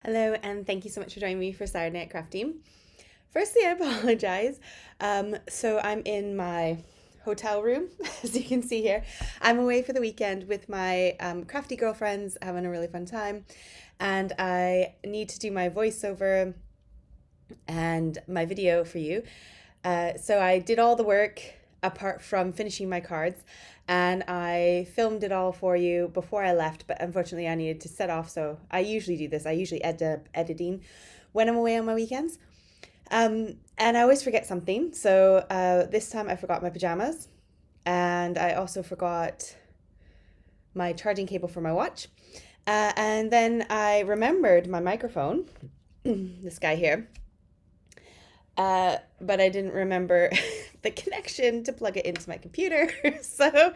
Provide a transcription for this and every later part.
Hello, and thank you so much for joining me for Saturday Night Crafting. Firstly, I apologize. So I'm in my hotel room, as you can see here. I'm away for the weekend with my crafty girlfriends, having a really fun time, and I need to do my voiceover and my video for you. So I did all the work apart from finishing my cards, and I filmed it all for you before I left, but unfortunately I needed to set off. So I usually do this. I usually end up editing when I'm away on my weekends. And I always forget something. So this time I forgot my pajamas, and I also forgot my charging cable for my watch. And then I remembered my microphone, this guy here, but I didn't remember the connection to plug it into my computer. So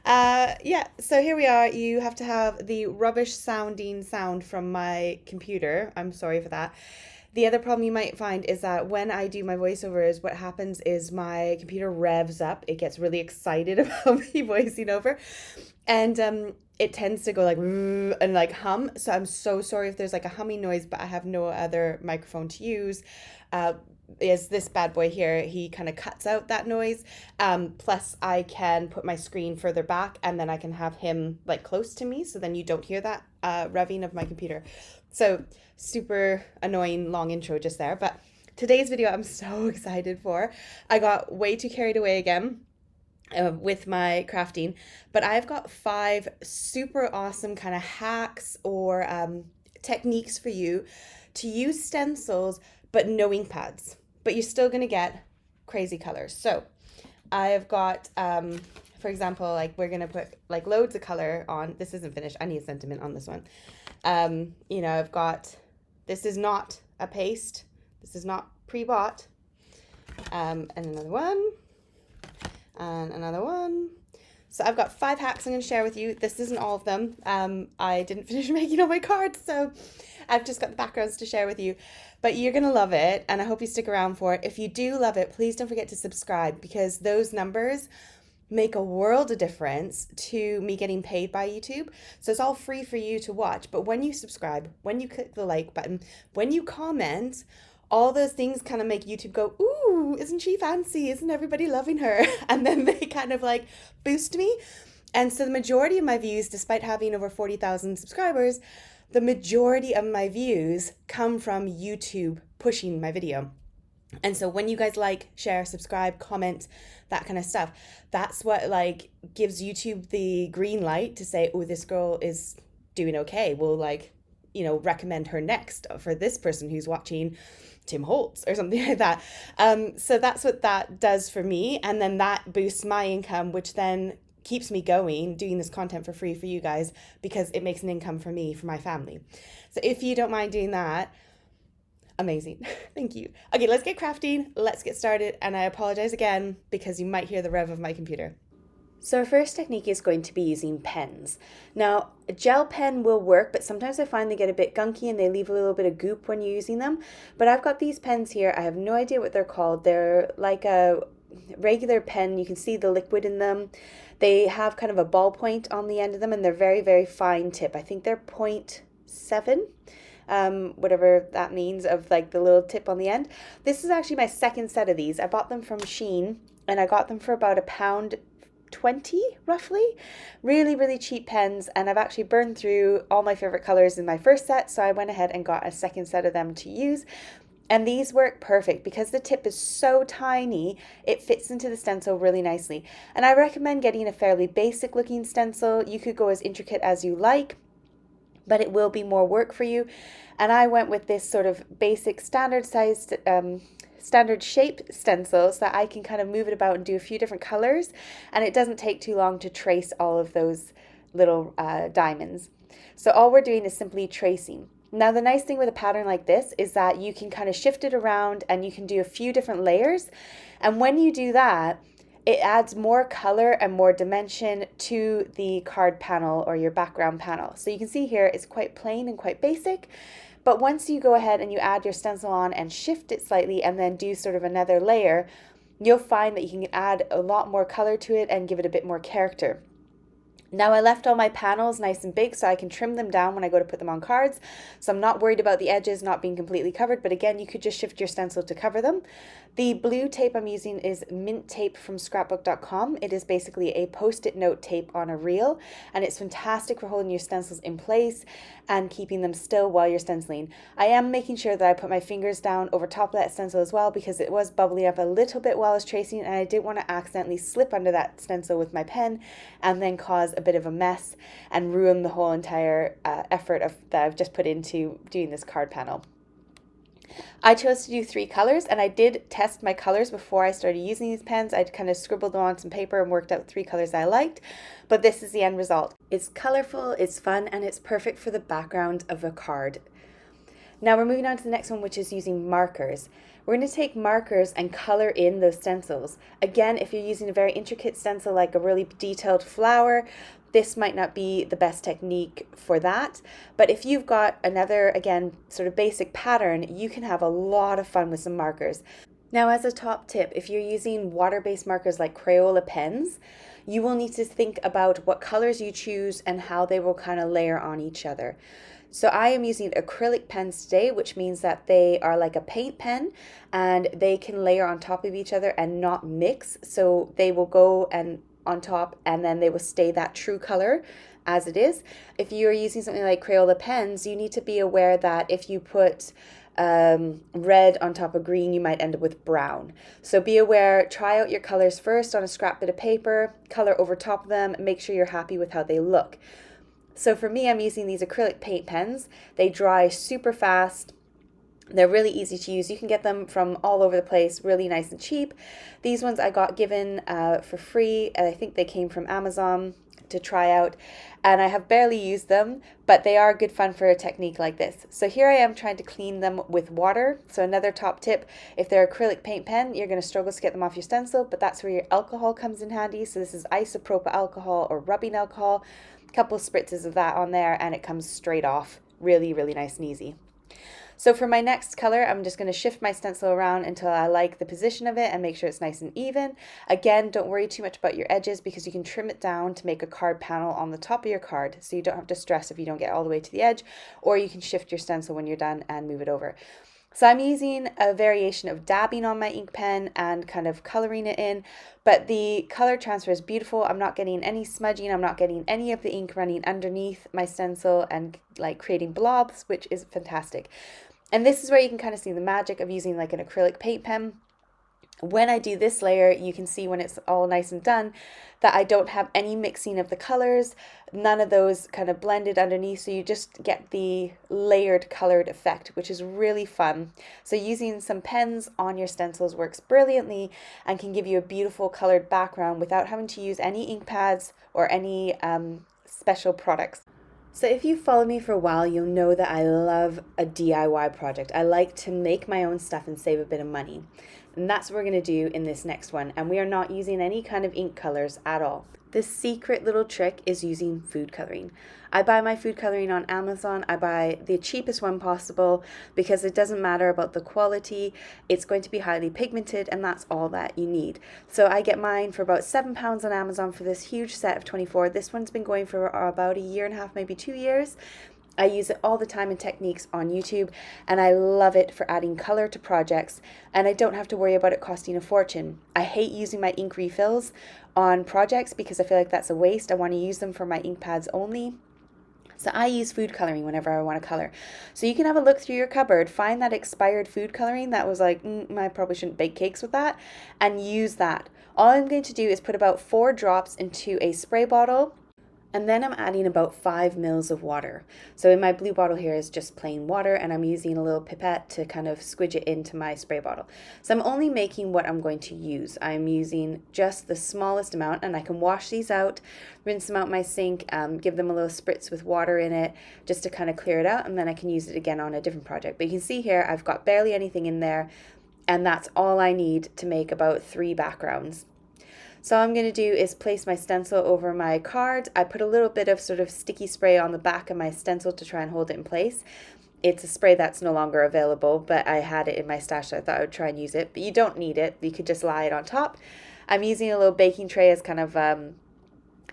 here we are. You have to have the rubbish sounding sound from my computer. I'm sorry for that. The other problem you might find is that when I do my voiceovers, what happens is my computer revs up. It gets really excited about me voicing over, and it tends to go like and like hum. So I'm so sorry if there's like a humming noise, but I have no other microphone to use. Is this bad boy here. He kind of cuts out that noise. Plus I can put my screen further back, and then I can have him like close to me, so then you don't hear that revving of my computer. So super annoying long intro just there, but today's video I'm so excited for. I got way too carried away again with my crafting, but I've got 5 super awesome kind of hacks or techniques for you to use stencils but no ink pads, but you're still gonna get crazy colors. So I've got for example, like we're gonna put like loads of color on. This isn't finished. I need a sentiment on this one. I've got, this is not a paste. This is not pre-bought. And another one, and another one. So I've got 5 hacks I'm going to share with you. This isn't all of them. I didn't finish making all my cards, so I've just got the backgrounds to share with you. But you're going to love it, and I hope you stick around for it. If you do love it, please don't forget to subscribe, because those numbers make a world of difference to me getting paid by YouTube. So it's all free for you to watch. But when you subscribe, when you click the like button, when you comment, all those things kind of make YouTube go, ooh, isn't she fancy? Isn't everybody loving her? And then they kind of like boost me. And so the majority of my views, despite having over 40,000 subscribers, the majority of my views come from YouTube pushing my video. And so when you guys like, share, subscribe, comment, that kind of stuff, that's what like gives YouTube the green light to say, oh, this girl is doing okay. We'll recommend her next for this person who's watching Tim Holtz or something like that. So that's what that does for me. And then that boosts my income, which then keeps me going, doing this content for free for you guys, because it makes an income for me, for my family. So if you don't mind doing that, amazing. Thank you. Okay, let's get crafting. Let's get started. And I apologize again because you might hear the rev of my computer. So our first technique is going to be using pens. Now, a gel pen will work, but sometimes I find they get a bit gunky and they leave a little bit of goop when you're using them. But I've got these pens here. I have no idea what they're called. They're like a regular pen. You can see the liquid in them. They have kind of a ballpoint on the end of them, and they're very, very fine tip. I think they're 0.7. Whatever that means, of like the little tip on the end. This is actually my second set of these. I bought them from Shein, and I got them for about £1.20 roughly. Really, really cheap pens, and I've actually burned through all my favorite colors in my first set, so I went ahead and got a second set of them to use. And these work perfect because the tip is so tiny, it fits into the stencil really nicely. And I recommend getting a fairly basic looking stencil. You could go as intricate as you like, but it will be more work for you. And I went with this sort of basic standard sized, standard shape stencil, so that I can kind of move it about and do a few different colors, and it doesn't take too long to trace all of those little diamonds. So all we're doing is simply tracing. Now the nice thing with a pattern like this is that you can kind of shift it around and you can do a few different layers, and when you do that, it adds more color and more dimension to the card panel or your background panel. So you can see here it's quite plain and quite basic, but once you go ahead and you add your stencil on and shift it slightly and then do sort of another layer, you'll find that you can add a lot more color to it and give it a bit more character. Now I left all my panels nice and big so I can trim them down when I go to put them on cards. So I'm not worried about the edges not being completely covered, but again, you could just shift your stencil to cover them. The blue tape I'm using is mint tape from scrapbookdotcom. It is basically a post-it note tape on a reel, and it's fantastic for holding your stencils in place and keeping them still while you're stenciling. I am making sure that I put my fingers down over top of that stencil as well, because it was bubbling up a little bit while I was tracing, and I didn't want to accidentally slip under that stencil with my pen and then cause a bit of a mess and ruin the whole entire effort that I've just put into doing this card panel. I chose to do 3 colors, and I did test my colors before I started using these pens. I kind of scribbled them on some paper and worked out 3 colors I liked, but this is the end result. It's colorful, it's fun, and it's perfect for the background of a card. Now we're moving on to the next one, which is using markers. We're going to take markers and color in those stencils. Again, if you're using a very intricate stencil like a really detailed flower, this might not be the best technique for that. But if you've got another, again, sort of basic pattern, you can have a lot of fun with some markers. Now, as a top tip, if you're using water-based markers like Crayola pens, you will need to think about what colors you choose and how they will kind of layer on each other. So I am using acrylic pens today, which means that they are like a paint pen and they can layer on top of each other and not mix. So they will go and on top and then they will stay that true color as it is. If you're using something like Crayola pens, you need to be aware that if you put red on top of green, you might end up with brown. So be aware, try out your colors first on a scrap bit of paper, color over top of them, make sure you're happy with how they look. So for me, I'm using these acrylic paint pens. They dry super fast. They're really easy to use. You can get them from all over the place, really nice and cheap. These ones I got given for free, and I think they came from Amazon to try out, and I have barely used them, but they are good fun for a technique like this. So here I am trying to clean them with water. So another top tip, if they're acrylic paint pen, you're going to struggle to get them off your stencil, but that's where your alcohol comes in handy. So this is isopropyl alcohol or rubbing alcohol, a couple spritzes of that on there, and it comes straight off. Really, really nice and easy. So for my next color, I'm just going to shift my stencil around until I like the position of it and make sure it's nice and even. Again, don't worry too much about your edges because you can trim it down to make a card panel on the top of your card, so you don't have to stress if you don't get all the way to the edge, or you can shift your stencil when you're done and move it over. So I'm using a variation of dabbing on my ink pen and kind of coloring it in, but the color transfer is beautiful. I'm not getting any smudging. I'm not getting any of the ink running underneath my stencil and like creating blobs, which is fantastic. And this is where you can kind of see the magic of using like an acrylic paint pen. When I do this layer, you can see when it's all nice and done that I don't have any mixing of the colors, none of those kind of blended underneath, so you just get the layered colored effect, which is really fun. So using some pens on your stencils works brilliantly and can give you a beautiful colored background without having to use any ink pads or any special products. So if you follow me for a while, you'll know that I love a DIY project. I like to make my own stuff and save a bit of money. And that's what we're going to do in this next one. And we are not using any kind of ink colors at all. The secret little trick is using food coloring. I buy my food coloring on Amazon. I buy the cheapest one possible because it doesn't matter about the quality. It's going to be highly pigmented and that's all that you need. So I get mine for about £7 on Amazon for this huge set of 24. This one's been going for about a year and a half, maybe 2 years. I use it all the time in techniques on YouTube, and I love it for adding color to projects, and I don't have to worry about it costing a fortune. I hate using my ink refills on projects because I feel like that's a waste. I want to use them for my ink pads only. So I use food coloring whenever I want to color. So you can have a look through your cupboard, find that expired food coloring that was like, I probably shouldn't bake cakes with that, and use that. All I'm going to do is put about 4 drops into a spray bottle, and then I'm adding about 5 mils of water. So in my blue bottle here is just plain water, and I'm using a little pipette to kind of squidge it into my spray bottle. So I'm only making what I'm going to use. I'm using just the smallest amount, and I can wash these out, rinse them out my sink, give them a little spritz with water in it just to kind of clear it out, and then I can use it again on a different project. But you can see here I've got barely anything in there, and that's all I need to make about 3 backgrounds. So all I'm going to do is place my stencil over my card. I put a little bit of sort of sticky spray on the back of my stencil to try and hold it in place. It's a spray that's no longer available, but I had it in my stash, so I thought I would try and use it. But you don't need it. You could just lie it on top. I'm using a little baking tray as kind of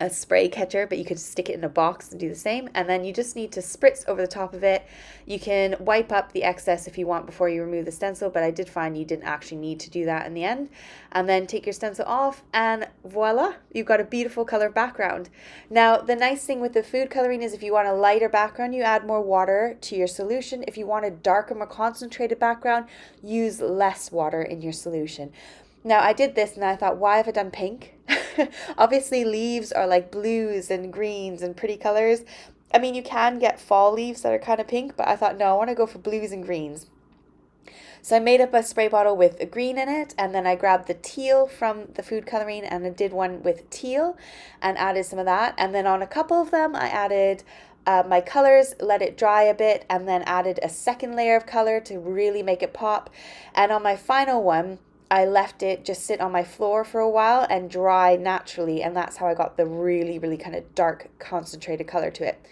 a spray catcher, but you could stick it in a box and do the same. And then you just need to spritz over the top of it. You can wipe up the excess if you want before you remove the stencil, but I did find you didn't actually need to do that in the end. And then take your stencil off and voila, you've got a beautiful color background. Now, the nice thing with the food coloring is if you want a lighter background, you add more water to your solution. If you want a darker, more concentrated background, use less water in your solution. Now, I did this and I thought, why have I done pink? Obviously, leaves are like blues and greens and pretty colors. I mean, you can get fall leaves that are kind of pink, but I thought, no, I want to go for blues and greens. So I made up a spray bottle with a green in it, and then I grabbed the teal from the food coloring and I did one with teal and added some of that. And then on a couple of them, I added my colors, let it dry a bit, and then added a second layer of color to really make it pop. And on my final one, I left it just sit on my floor for a while and dry naturally, and that's how I got the really, really kind of dark concentrated color to it.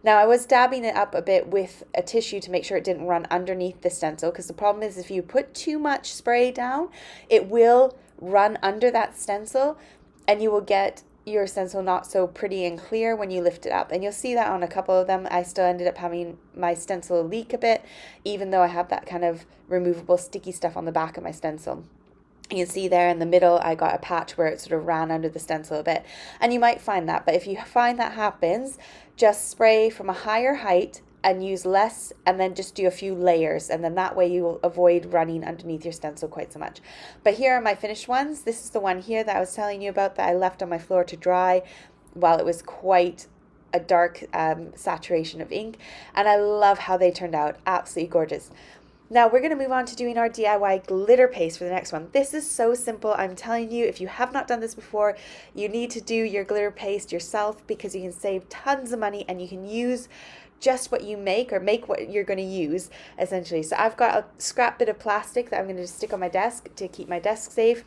Now, I was dabbing it up a bit with a tissue to make sure it didn't run underneath the stencil, because the problem is if you put too much spray down, it will run under that stencil and you will get your stencil not so pretty and clear when you lift it up. And you'll see that on a couple of them. I still ended up having my stencil leak a bit, even though I have that kind of removable sticky stuff on the back of my stencil. You can see there in the middle, I got a patch where it sort of ran under the stencil a bit. And you might find that, but if you find that happens, just spray from a higher height and use less, and then just do a few layers. And then that way you will avoid running underneath your stencil quite so much. But here are my finished ones. This is the one here that I was telling you about that I left on my floor to dry while it was quite a dark saturation of ink. And I love how they turned out. Absolutely gorgeous. Now we're going to move on to doing our DIY glitter paste for the next one. This is so simple. I'm telling you, if you have not done this before, you need to do your glitter paste yourself, because you can save tons of money and you can use just what you make, or make what you're going to use essentially. So I've got a scrap bit of plastic that I'm going to just stick on my desk to keep my desk safe.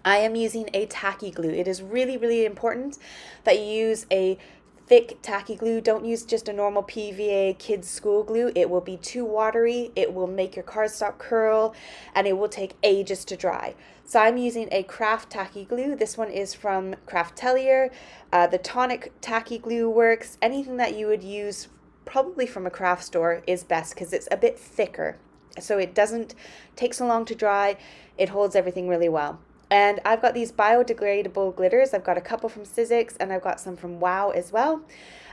I am using a tacky glue. It is really, really important that you use a thick tacky glue. Don't use just a normal PVA kids school glue. It will be too watery, it will make your cardstock curl, and it will take ages to dry. So I'm using a craft tacky glue. This one is from Craftelier. The tonic tacky glue works. Anything that you would use probably from a craft store is best, because it's a bit thicker, so it doesn't take so long to dry. It holds everything really well. And I've got these biodegradable glitters. I've got a couple from Sizzix and I've got some from Wow as well.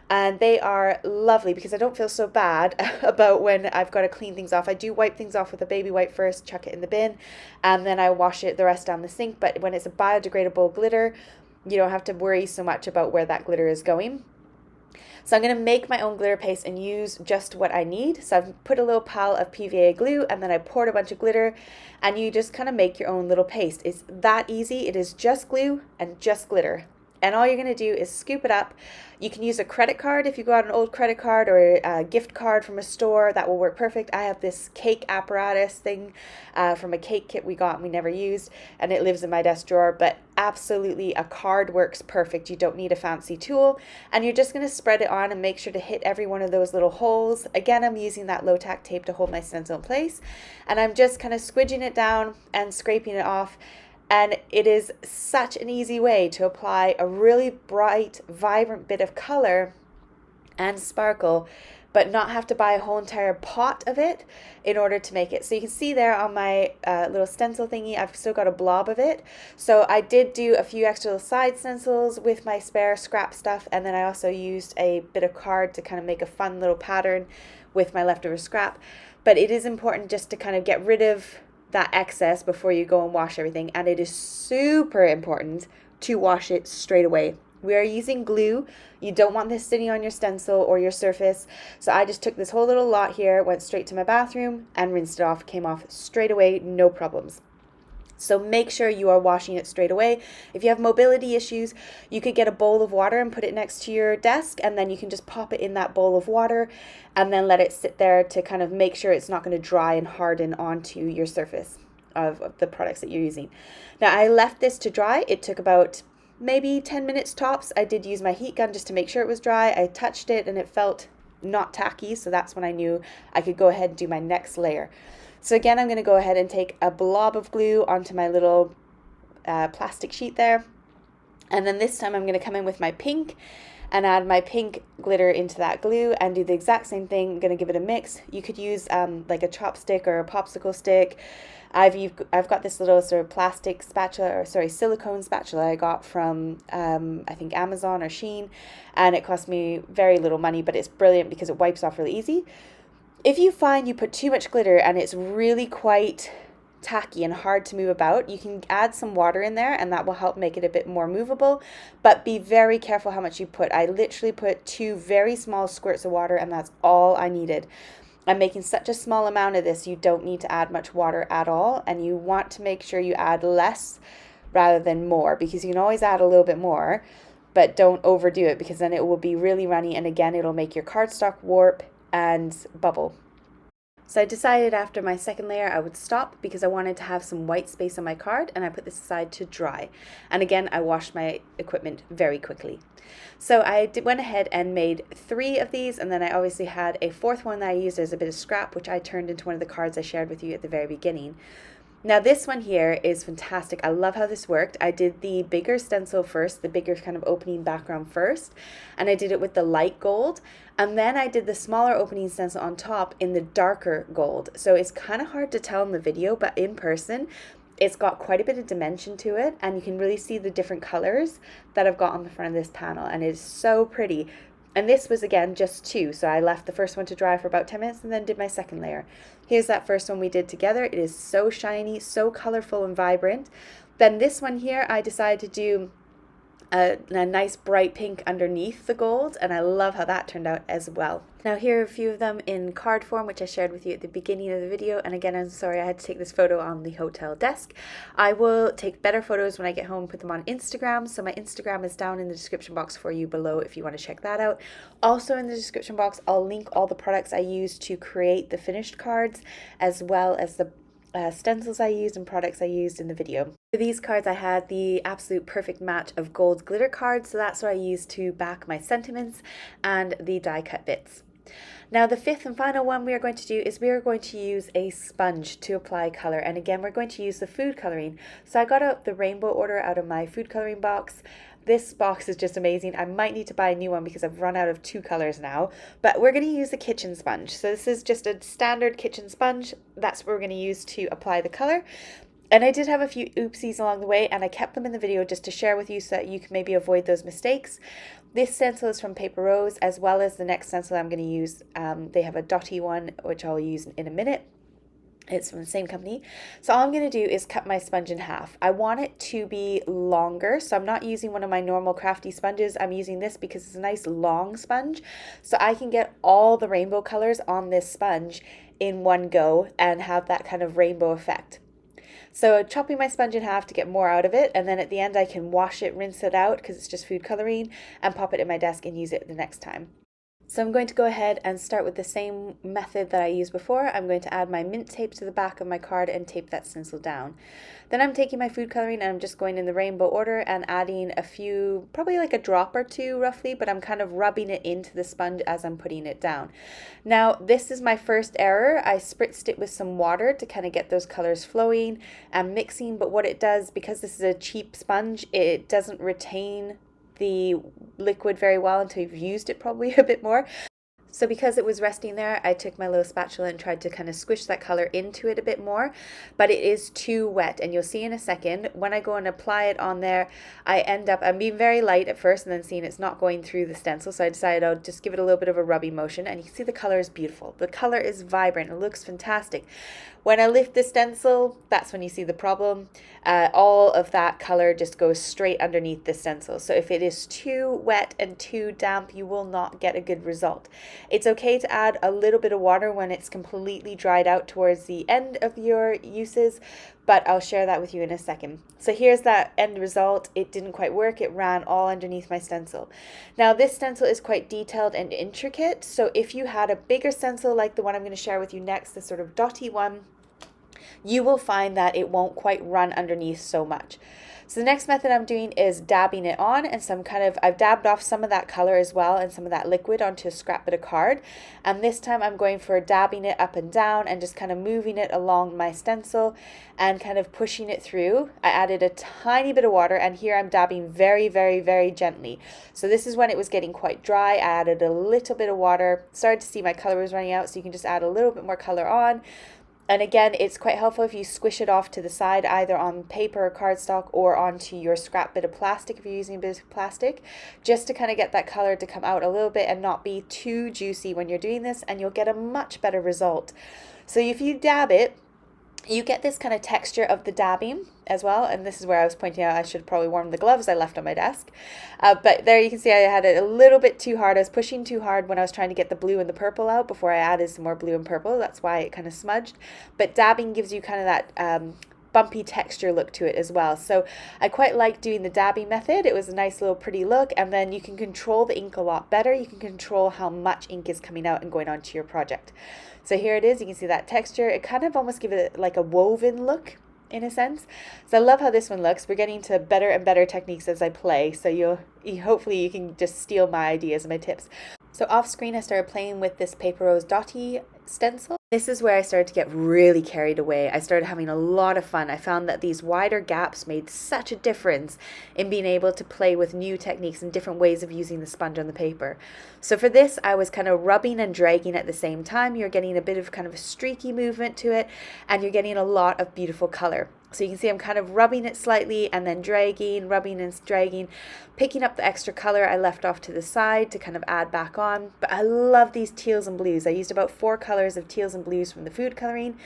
And they are lovely because I don't feel so bad about when I've got to clean things off. I do wipe things off with a baby wipe first, chuck it in the bin, and then I wash it the rest down the sink. But when it's a biodegradable glitter, you don't have to worry so much about where that glitter is going. So I'm going to make my own glitter paste and use just what I need. So I've put a little pile of PVA glue and then I poured a bunch of glitter, and you just kind of make your own little paste. It's that easy. It is just glue and just glitter. And all you're going to do is scoop it up. You can use a credit card if you got an old credit card, or a gift card from a store. That will work perfect. I have this cake apparatus thing from a cake kit we got and we never used, and it lives in my desk drawer. But absolutely, a card works perfect. You don't need a fancy tool. And you're just going to spread it on and make sure to hit every one of those little holes. Again, I'm using that low tack tape to hold my stencil in place. And I'm just kind of squidging it down and scraping it off. And it is such an easy way to apply a really bright, vibrant bit of color and sparkle, but not have to buy a whole entire pot of it in order to make it. So you can see there on my little stencil thingy, I've still got a blob of it. So I did do a few extra little side stencils with my spare scrap stuff, and then I also used a bit of card to kind of make a fun little pattern with my leftover scrap. But it is important just to kind of get rid of that excess before you go and wash everything, and it is super important to wash it straight away. We are using glue. You don't want this sitting on your stencil or your surface. So I just took this whole little lot here, went straight to my bathroom and rinsed it off. Came off straight away, no problems. So make sure you are washing it straight away. If you have mobility issues, you could get a bowl of water and put it next to your desk, and then you can just pop it in that bowl of water and then let it sit there to kind of make sure it's not going to dry and harden onto your surface of the products that you're using. Now, I left this to dry. It took about maybe 10 minutes tops. I did use my heat gun just to make sure it was dry. I touched it and it felt not tacky, so that's when I knew I could go ahead and do my next layer. So again, I'm going to go ahead and take a blob of glue onto my little plastic sheet there. And then this time I'm going to come in with my pink and add my pink glitter into that glue and do the exact same thing. I'm going to give it a mix. You could use like a chopstick or a popsicle stick. I've got this little sort of plastic spatula, or sorry, silicone spatula I got from I think Amazon or Shein, and it cost me very little money, but it's brilliant because it wipes off really easy. If you find you put too much glitter and it's really quite tacky and hard to move about, you can add some water in there and that will help make it a bit more movable, but be very careful how much you put. I literally put 2 very small squirts of water and that's all I needed. I'm making such a small amount of this, you don't need to add much water at all, and you want to make sure you add less rather than more, because you can always add a little bit more, but don't overdo it because then it will be really runny and again it'll make your cardstock warp and bubble. So I decided after my second layer I would stop because I wanted to have some white space on my card, and I put this aside to dry. And again, I washed my equipment very quickly. So I went ahead and made 3 of these, and then I obviously had a 4th one that I used as a bit of scrap, which I turned into one of the cards I shared with you at the very beginning. Now this one here is fantastic. I love how this worked. I did the bigger stencil first, the bigger kind of opening background first, and I did it with the light gold, and then I did the smaller opening stencil on top in the darker gold. So it's kind of hard to tell in the video, but in person it's got quite a bit of dimension to it, and you can really see the different colors that I've got on the front of this panel, and it is so pretty. And this was again just 2, so I left the first one to dry for about 10 minutes and then did my second layer. Here's that first one we did together. It is so shiny, so colorful and vibrant. Then this one here I decided to do a nice bright pink underneath the gold, and I love how that turned out as well. Now here are a few of them in card form, which I shared with you at the beginning of the video, and again I'm sorry I had to take this photo on the hotel desk. I will take better photos when I get home and put them on Instagram, so my Instagram is down in the description box for you below if you want to check that out. Also in the description box I'll link all the products I used to create the finished cards, as well as the stencils I used and products I used in the video. For these cards I had the absolute perfect match of gold glitter cards, so that's what I used to back my sentiments and the die cut bits. Now the 5th and final one we are going to do is we are going to use a sponge to apply color, and again we're going to use the food coloring. So I got out the rainbow order out of my food coloring box. This box is just amazing. I might need to buy a new one because I've run out of 2 colors now, but we're going to use the kitchen sponge. So this is just a standard kitchen sponge. That's what we're going to use to apply the color. And I did have a few oopsies along the way, and I kept them in the video just to share with you so that you can maybe avoid those mistakes. This stencil is from Paper Rose, as well as the next stencil I'm going to use. They have a dotty one, which I'll use in a minute. It's from the same company. So all I'm going to do is cut my sponge in half. I want it to be longer, so I'm not using one of my normal crafty sponges. I'm using this because it's a nice long sponge, so I can get all the rainbow colors on this sponge in one go and have that kind of rainbow effect. So chopping my sponge in half to get more out of it, and then at the end I can wash it, rinse it out because it's just food coloring, and pop it in my desk and use it the next time. So I'm going to go ahead and start with the same method that I used before. I'm going to add my mint tape to the back of my card and tape that stencil down. Then I'm taking my food coloring and I'm just going in the rainbow order and adding a few, probably like a drop or 2 roughly, but I'm kind of rubbing it into the sponge as I'm putting it down. Now this is my first error. I spritzed it with some water to kind of get those colors flowing and mixing, but what it does, because this is a cheap sponge, it doesn't retain the liquid very well until you've used it probably a bit more. So because it was resting there, I took my little spatula and tried to kind of squish that color into it a bit more, but it is too wet, and you'll see in a second when I go and apply it on there, I'm being very light at first and then seeing it's not going through the stencil, so I decided I'll just give it a little bit of a rubbing motion, and you can see the color is beautiful. The color is vibrant, it looks fantastic. When I lift the stencil, that's when you see the problem. All of that color just goes straight underneath the stencil. So if it is too wet and too damp, you will not get a good result. It's okay to add a little bit of water when it's completely dried out towards the end of your uses, but I'll share that with you in a second. So here's that end result. It didn't quite work. It ran all underneath my stencil. Now this stencil is quite detailed and intricate, so if you had a bigger stencil like the one I'm going to share with you next, the sort of dotty one, you will find that it won't quite run underneath so much. So the next method I'm doing is dabbing it on, and I've dabbed off some of that color as well and some of that liquid onto a scrap bit of card. And this time I'm going for dabbing it up and down and just kind of moving it along my stencil and kind of pushing it through. I added a tiny bit of water, and here I'm dabbing very, very, very gently. So this is when it was getting quite dry. I added a little bit of water, started to see my color was running out, so you can just add a little bit more color on. And again, it's quite helpful if you squish it off to the side, either on paper or cardstock or onto your scrap bit of plastic if you're using a bit of plastic, just to kind of get that color to come out a little bit and not be too juicy when you're doing this, and you'll get a much better result. So if you dab it, you get this kind of texture of the dabbing as well. And this is where I was pointing out I should probably warm the gloves I left on my desk. But there you can see I had it a little bit too hard. I was pushing too hard when I was trying to get the blue and the purple out before I added some more blue and purple. That's why it kind of smudged. But dabbing gives you kind of that bumpy texture look to it as well. So I quite like doing the dabbing method. It was a nice little pretty look, and then you can control the ink a lot better. You can control how much ink is coming out and going onto your project. So here it is. You can see that texture. It kind of almost gives it like a woven look in a sense. So I love how this one looks. We're getting to better and better techniques as I play. So hopefully you can just steal my ideas and my tips. So off screen I started playing with this Paper Rose Dotty stencil. This is where I started to get really carried away. I started having a lot of fun. I found that these wider gaps made such a difference in being able to play with new techniques and different ways of using the sponge on the paper. So for this, I was kind of rubbing and dragging at the same time. You're getting a bit of kind of a streaky movement to it, and you're getting a lot of beautiful color. So you can see I'm kind of rubbing it slightly and then dragging, rubbing and dragging, picking up the extra color I left off to the side to kind of add back on. But I love these teals and blues. I used about 4 colors of teals and blues from the food coloring.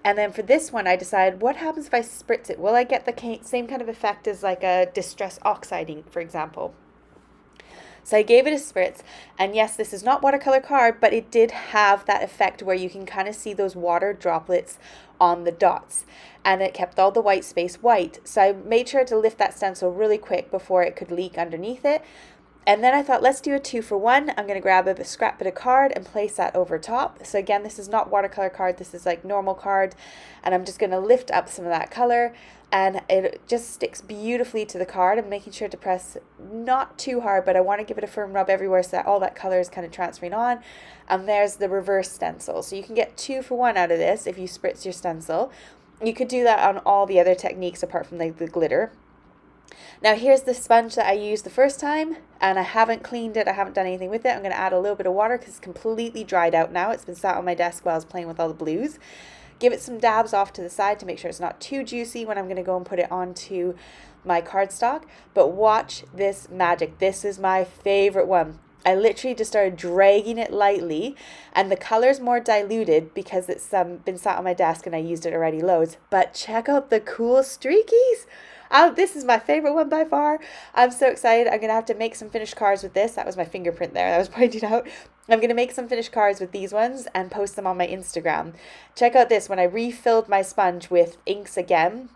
And then for this one, I decided, what happens if I spritz it? Will I get the same kind of effect as like a distress oxide ink, for example? So I gave it a spritz, and yes, this is not watercolor card, but it did have that effect where you can kind of see those water droplets on the dots, and it kept all the white space white. So I made sure to lift that stencil really quick before it could leak underneath it. And then I thought, let's do a 2-for-1. I'm going to grab a scrap bit of card and place that over top. So again, this is not watercolor card, this is like normal card, and I'm just going to lift up some of that color, and it just sticks beautifully to the card. I'm making sure to press not too hard, but I want to give it a firm rub everywhere so that all that color is kind of transferring on. And there's the reverse stencil. So you can get 2-for-1 out of this if you spritz your stencil. You could do that on all the other techniques apart from like the glitter. Now here's the sponge that I used the first time, and I haven't cleaned it, I haven't done anything with it. I'm going to add a little bit of water because it's completely dried out now. It's been sat on my desk while I was playing with all the blues. Give it some dabs off to the side to make sure it's not too juicy when I'm going to go and put it onto my cardstock. But watch this magic. This is my favorite one. I literally just started dragging it lightly, and the color's more diluted because it's been sat on my desk and I used it already loads. But check out the cool streakies. Oh, this is my favorite one by far. I'm so excited. I'm going to have to make some finished cards with this. That was my fingerprint there that I was pointing out. I'm going to make some finished cards with these ones and post them on my Instagram. Check out this. When I refilled my sponge with inks again,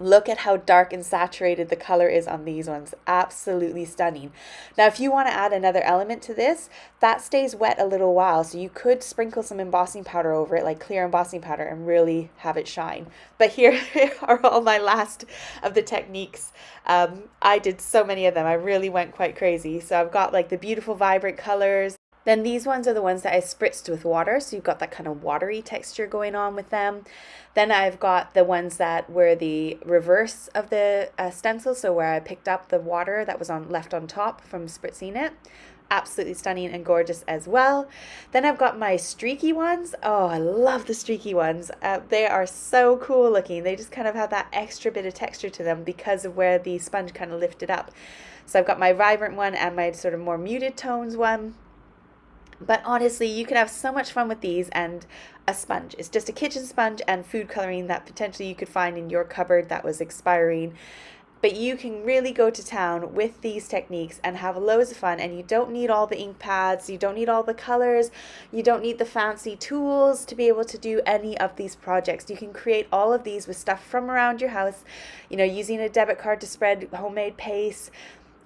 look at how dark and saturated the color is on these ones. Absolutely stunning. Now, if you want to add another element to this, that stays wet a little while. So you could sprinkle some embossing powder over it, like clear embossing powder, and really have it shine. But here are all my last of the techniques. I did so many of them. I really went quite crazy. So I've got like the beautiful vibrant colors. Then these ones are the ones that I spritzed with water, so you've got that kind of watery texture going on with them. Then I've got the ones that were the reverse of the stencil, so where I picked up the water that was left on top from spritzing it. Absolutely stunning and gorgeous as well. Then I've got my streaky ones. Oh, I love the streaky ones. They are so cool looking. They just kind of have that extra bit of texture to them because of where the sponge kind of lifted up. So I've got my vibrant one and my sort of more muted tones one. But honestly, you can have so much fun with these and a sponge. It's just a kitchen sponge and food coloring that potentially you could find in your cupboard that was expiring. But you can really go to town with these techniques and have loads of fun, and you don't need all the ink pads, you don't need all the colors, you don't need the fancy tools to be able to do any of these projects. You can create all of these with stuff from around your house, you know, using a debit card to spread homemade paste,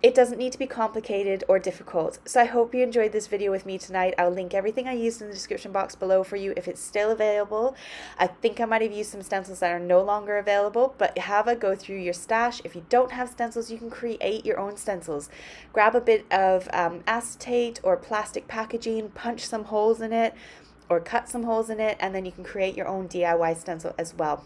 It doesn't need to be complicated or difficult. So I hope you enjoyed this video with me tonight. I'll link everything I used in the description box below for you if it's still available. I think I might have used some stencils that are no longer available, but have a go through your stash. If you don't have stencils, you can create your own stencils. Grab a bit of acetate or plastic packaging, punch some holes in it or cut some holes in it, and then you can create your own DIY stencil as well.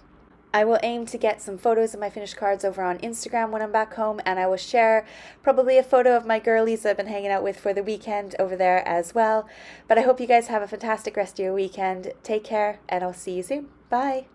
I will aim to get some photos of my finished cards over on Instagram when I'm back home, and I will share probably a photo of my girlies that I've been hanging out with for the weekend over there as well. But I hope you guys have a fantastic rest of your weekend. Take care, and I'll see you soon. Bye!